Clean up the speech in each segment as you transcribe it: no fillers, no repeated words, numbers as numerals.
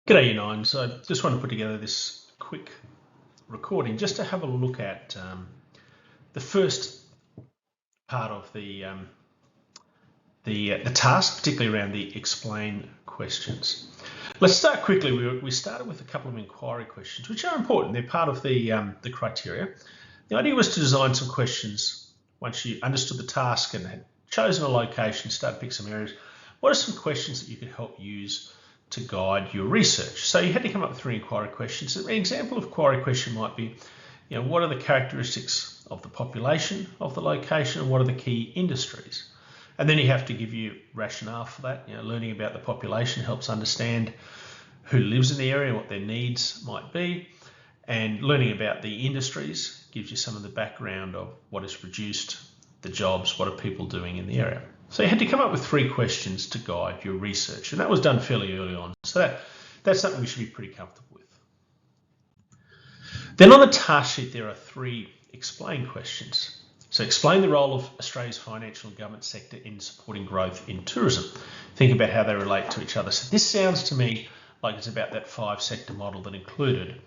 G'day, you nine. So I just want to put together this quick recording just to have a look at the first part of the task, particularly around the explain questions. Let's start quickly. We started with a couple of inquiry questions, which are important. They're part of the criteria. The idea was to design some questions once you understood the task and had chosen a location, start to pick some areas. What are some questions that you could help use to guide your research? So you had to come up with 3 inquiry questions. An example of inquiry question might be, what are the characteristics of the population of the location and what are the key industries? And then you have to give you rationale for that. Learning about the population helps understand who lives in the area, what their needs might be, and learning about the industries gives you some of the background of what is produced, the jobs, what are people doing in the area. So you had to come up with 3 questions to guide your research, and that was done fairly early on. So that's something we should be pretty comfortable with. Then on the task sheet, there are 3 explain questions. So explain the role of Australia's financial and government sector in supporting growth in tourism. Think about how they relate to each other. So this sounds to me like it's about that 5-sector model that included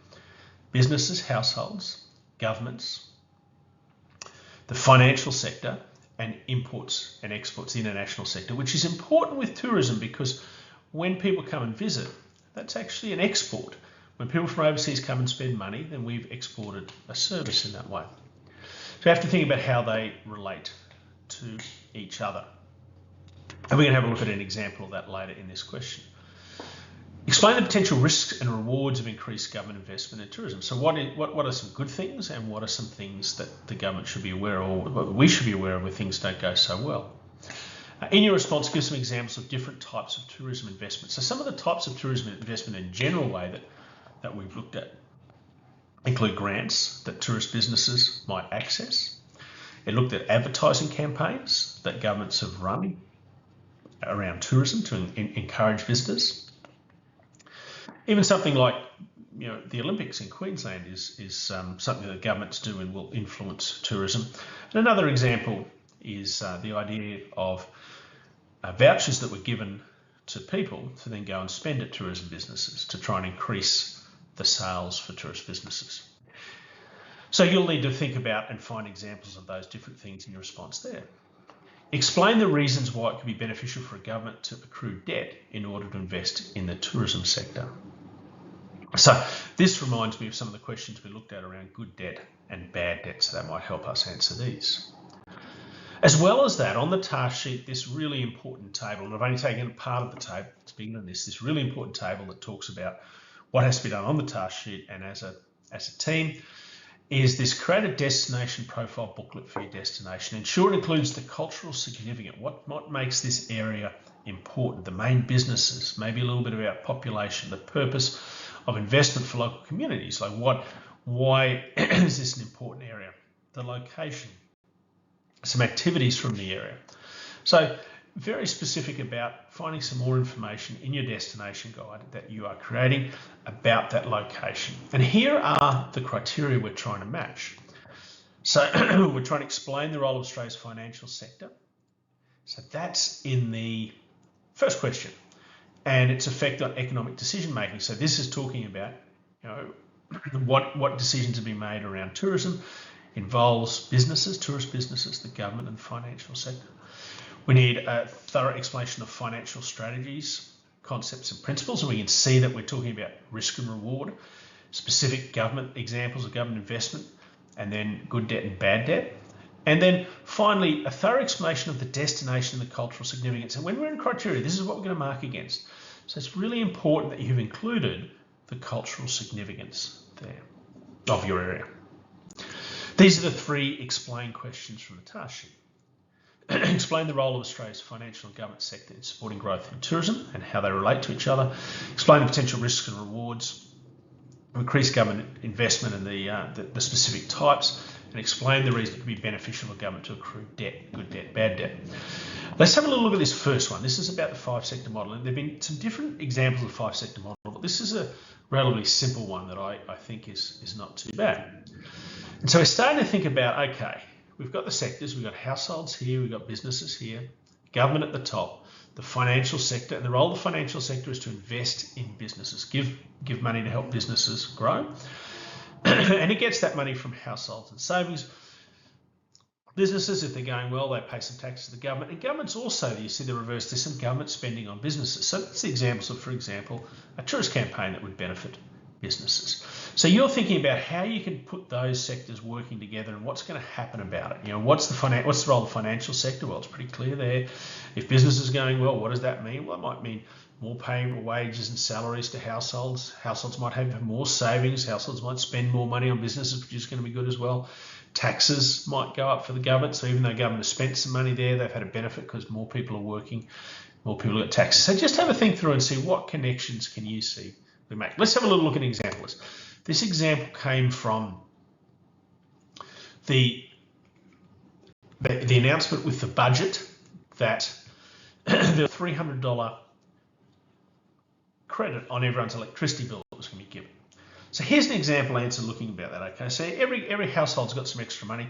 businesses, households, governments, the financial sector, and imports and exports, the international sector, which is important with tourism because when people come and visit, that's actually an export. When people from overseas come and spend money, then we've exported a service in that way. So you have to think about how they relate to each other. And we're going to have a look at an example of that later in this question. Explain the potential risks and rewards of increased government investment in tourism. So what are some good things and what are some things that the government should be aware of, or what we should be aware of when things don't go so well? In your response, give some examples of different types of tourism investment. So some of the types of tourism investment in general way that we've looked at include grants that tourist businesses might access. It looked at advertising campaigns that governments have run around tourism to encourage visitors. Even something like the Olympics in Queensland is something that governments do and will influence tourism. And another example is the idea of vouchers that were given to people to then go and spend at tourism businesses to try and increase the sales for tourist businesses. So you'll need to think about and find examples of those different things in your response there. Explain the reasons why it could be beneficial for a government to accrue debt in order to invest in the tourism sector. So this reminds me of some of the questions we looked at around good debt and bad debt, so that might help us answer these. As well as that, on the task sheet, this really important table, and I've only taken part of the table to begin on this really important table that talks about what has to be done on the task sheet and as a team, is this create a destination profile booklet for your destination. Ensure it includes the cultural significance, what makes this area important, the main businesses, maybe a little bit about population, the purpose of investment for local communities, like why is this an important area, the location, some activities from the area. So very specific about finding some more information in your destination guide that you are creating about that location. And here are the criteria we're trying to match. So we're trying to explain the role of Australia's financial sector. So that's in the first question, and its effect on economic decision making. So this is talking about what decisions have been made around tourism, involves businesses, tourist businesses, the government and financial sector. We need a thorough explanation of financial strategies, concepts and principles, and we can see that we're talking about risk and reward, specific government examples of government investment, and then good debt and bad debt. And then finally, a thorough explanation of the destination and the cultural significance. And when we're in criteria, this is what we're going to mark against. So it's really important that you've included the cultural significance there of your area. These are the 3 explain questions from the task sheet. Explain the role of Australia's financial and government sector in supporting growth in tourism and how they relate to each other. Explain the potential risks and rewards. Increase government investment and the specific types. And explain the reason it could be beneficial for government to accrue debt, good debt, bad debt. Let's have a little look at this first one. This is about the 5-sector model. And there have been some different examples of the 5-sector model, but this is a relatively simple one that I think is not too bad. And so we're starting to think about, okay, we've got the sectors, we've got households here, we've got businesses here, government at the top. the financial sector, and the role of the financial sector is to invest in businesses, give money to help businesses grow. And it gets that money from households and savings. Businesses, if they're going well, they pay some tax to the government. And governments also, you see the reverse, there's some government spending on businesses. So that's the examples of, for example, a tourist campaign that would benefit businesses. So you're thinking about how you can put those sectors working together and what's going to happen about it. You know, what's the role of the financial sector? Well, it's pretty clear there. If business is going well, what does that mean? Well, it might mean more paying wages and salaries to households. Households might have more savings. Households might spend more money on businesses, which is going to be good as well. Taxes might go up for the government. So even though government has spent some money there, they've had a benefit because more people are working, more people get taxes. So just have a think through and see what connections can you see we make. Let's have a little look at an example. This example came from the announcement with the budget that the $300 credit on everyone's electricity bill that was going to be given. So here's an example answer looking about that. Okay, so every household's got some extra money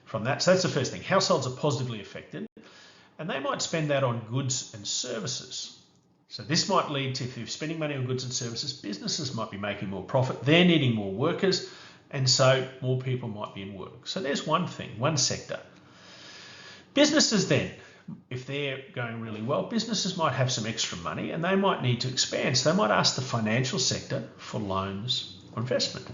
from that. So that's the first thing. Households are positively affected, and they might spend that on goods and services. So this might lead to, if you're spending money on goods and services, businesses might be making more profit. They're needing more workers, and so more people might be in work. So there's one thing, one sector. Businesses then, if they're going really well, businesses might have some extra money and they might need to expand. So they might ask the financial sector for loans or investment.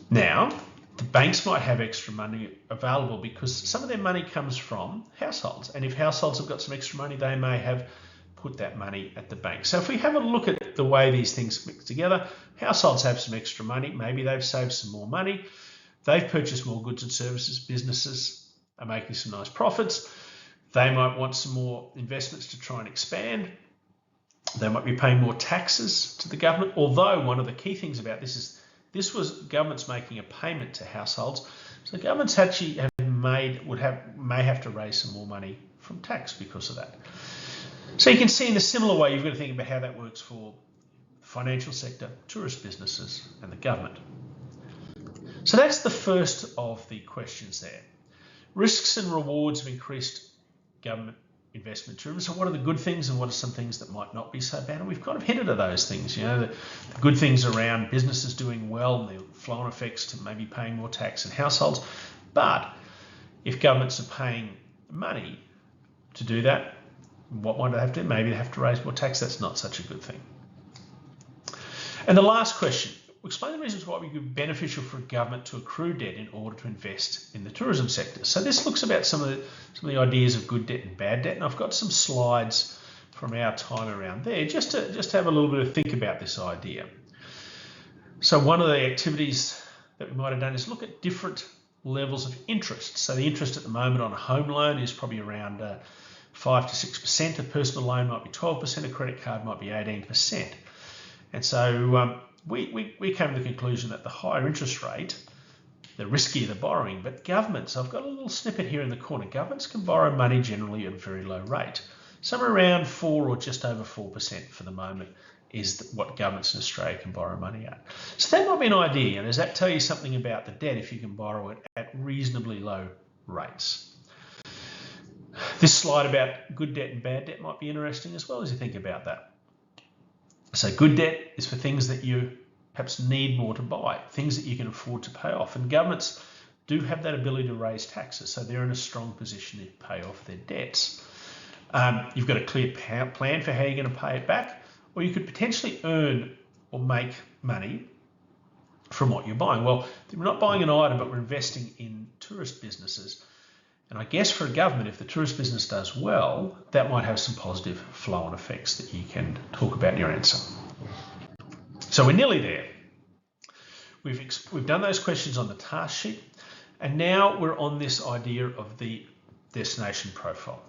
Now, the banks might have extra money available because some of their money comes from households. And if households have got some extra money, they may have put that money at the bank. So if we have a look at the way these things mix together, households have some extra money. Maybe they've saved some more money. They've purchased more goods and services. Businesses are making some nice profits. They might want some more investments to try and expand. They might be paying more taxes to the government, although one of the key things about this is this was governments making a payment to households. So governments actually may have to raise some more money from tax because of that. So you can see in a similar way, you've got to think about how that works for the financial sector, tourist businesses, and the government. So that's the first of the questions there. Risks and rewards of increased government investment tourism. So what are the good things and what are some things that might not be so bad? And we've kind of hinted at those things, you know, the good things around businesses doing well and the flow-on effects to maybe paying more tax in households. But if governments are paying money to do that, what might they have to do? Maybe they have to raise more tax. That's not such a good thing. And the last question, explain the reasons why it would be beneficial for a government to accrue debt in order to invest in the tourism sector. So this looks about some of the ideas of good debt and bad debt, and I've got some slides from our time around there just to have a little bit of think about this idea. So one of the activities that we might have done is look at different levels of interest. So the interest at the moment on a home loan is probably around 5 to 6%. A personal loan might be 12%. A credit card might be 18%. And so we came to the conclusion that the higher interest rate, the riskier the borrowing. But governments, I've got a little snippet here in the corner. Governments can borrow money generally at a very low rate. Somewhere around 4 or just over 4% for the moment is what governments in Australia can borrow money at. So that might be an idea. And does that tell you something about the debt if you can borrow it at reasonably low rates? This slide about good debt and bad debt might be interesting as well as you think about that. So good debt is for things that you perhaps need more to buy, things that you can afford to pay off. And governments do have that ability to raise taxes, so they're in a strong position to pay off their debts. You've got a clear plan for how you're going to pay it back, or you could potentially earn or make money from what you're buying. Well, we're not buying an item, but we're investing in tourist businesses. And I guess for a government, if the tourist business does well, that might have some positive flow-on effects that you can talk about in your answer. So we're nearly there. We've done those questions on the task sheet, and now we're on this idea of the destination profile.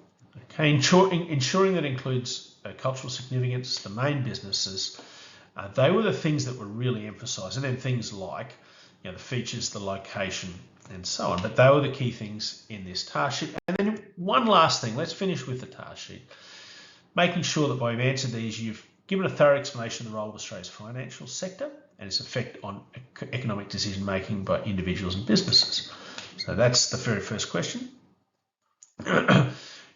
Okay, ensuring that includes cultural significance, the main businesses. They were the things that were really emphasised, and then things like, you know, the features, the location, and so on. But they were the key things in this task sheet. And then one last thing, let's finish with the task sheet. Making sure that by you've answered these, you've given a thorough explanation of the role of Australia's financial sector and its effect on economic decision making by individuals and businesses. So that's the very first question.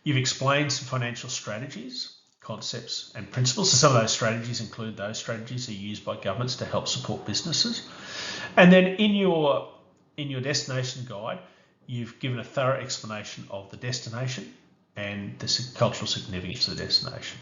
You've explained some financial strategies, concepts and principles. So some of those strategies include those strategies that are used by governments to help support businesses. And then in your destination guide, you've given a thorough explanation of the destination and the cultural significance of the destination.